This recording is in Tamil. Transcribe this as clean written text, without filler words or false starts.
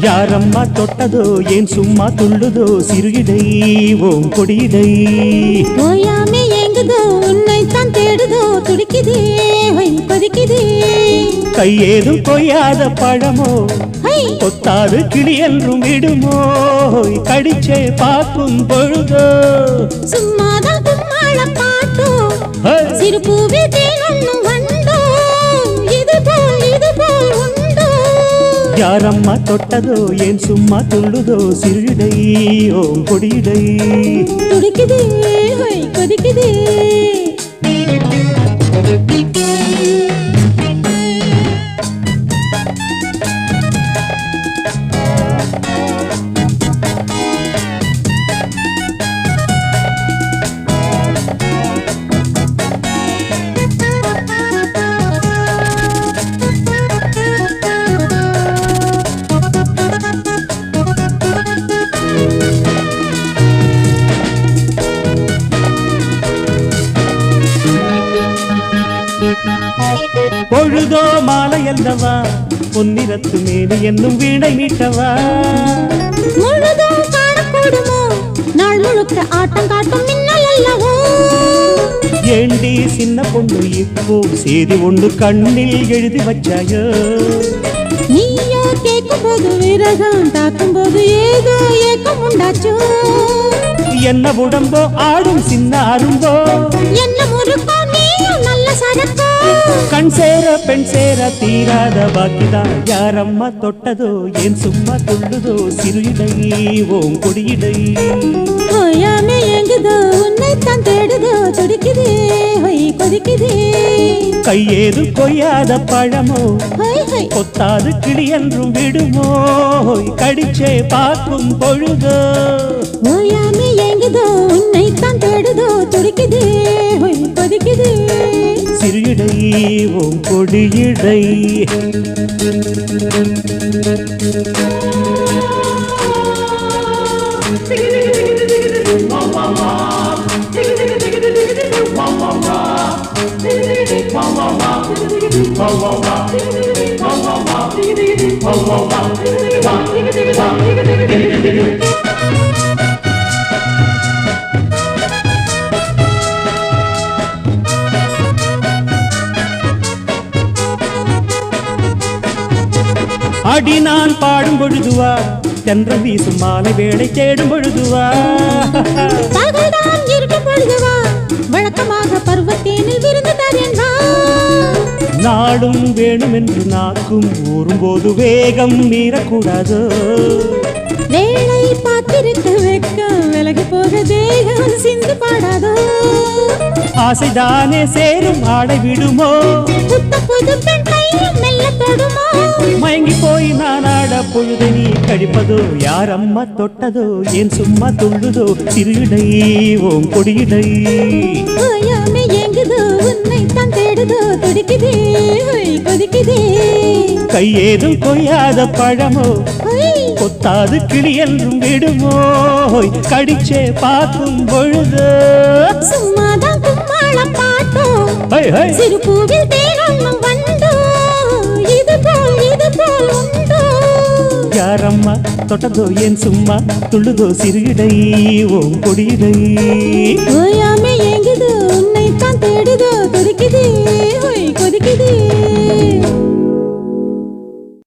யாரம்மா தொட்டதோ ஏன் சும்மா துள்ளுதோ சிறுகிடை ஓம் கொடியிடை ஓயாமே ஏங்குதோ உன்னைத்தான் தேடுதோ துடிக்குதே கொதிக்குதே கையேதும் கொய்யாத பழமோ கொத்தாது கிளி என்றும் விடுமோ கடிச்சே பார்க்கும் பொழுதோ சும்மாதான் கும்மாள பாட்டோ சிறு பூவே தேனும் வந்தோ இது போல் உண்டோ யாரம்மா தொட்டதோ ஏன் சும்மா துள்ளுதோ சிறுடை ஓம் கொடியிடை துடிக்குதே கொதிக்குதே பொழுதோ மாலை அல்லவா பொன்னிறத்து மேனி என்னும் வீணை மீட்டவா முழுதோ காணக்கூடுமோ நாள் முழுக்க ஆட்டம் காட்டும் மின்னல் அல்லவோ ஏண்டி சின்ன பொண்ணு இப்போ செய்தி ஒன்று கண்ணில் எழுதி வச்சாயோ நீயோ கேட்கும் போது விரகம் தாக்கும் போது ஏதோ ஏக்கம் உண்டாச்சோ என்ன உடம்போ ஆடும் சின்ன அரும்போ என்ன முறுக்கோ நீயும் நல்ல சரக்கோ கண் சேர பெண் சேர தீராத பாக்கிதான் யாரம்மா தொட்டதோ ஏன் சும்மா துள்ளுதோ சிறுடை ஓம் கொடியிடை ஓயாமே ஏங்குதோ உன்னைத்தான் தேடுதோ துடிக்குதே கொதிக்குதே கையேது கொய்யாத பழமோ கொத்தாது கிளி என்றும் விடுமோ கடிச்சே பார்க்கும் பொழுதோ ஓயாமே ஏங்குதோ உன்னைத்தான் தேடுதோ துடிக்குதே கொதிக்குதே சிறுடை ஓம் கொடியிடை அடி நான் பாடும் பொழுதுவா தென்றல் வீசும் மாலை வேளை தேடும் பொழுதுவா பகல்தான் இருக்கும் பொழுதுவா வழக்கமாக பருவத்தேனில் விருந்து தரேன் வா நாடும் வேணும் என்று நாக்கும் ஊறும்போது வேகம் மீறக்கூடாதோ வேளை பார்த்திருக்க வெக்கம் விலகி போக தேகம் சிந்து பாடாதோ ஆசைதானே சேரும் ஆடை விடுமோ புத்த புது பெண் கையில் மெல்ல தொடுமோ மயங்கி போய் நான் ஆட பொழுது நீ கழிப்பதோ யாரம்மா தொட்டதோ ஏன் சும்மா துள்ளுதோ சிறுடை ஓம் கொடியிடை ஓயாமே ஏங்குதோ உன்னைத்தான் தேடுதோ துடிக்குதே கொதிக்குதே கையேதும் கொய்யாத பழமோ கொத்தாது கிளி என்றும் விடுமோ கடிச்சே பார்க்கும் பொழுது சும்மாதான் கும்மாள பாட்டோ சிறு பூவில் தேனும் வந்தோ இது போல் உண்டோ யாரம்மா தொட்டதோ ஏன் சும்மா துள்ளுதோ சிறுடை ஓம் கொடியிடை ஓயாமே ஏங்குதோ உன்னைத்தான் தேடுதோ துடிக்குதே கொதிக்குதே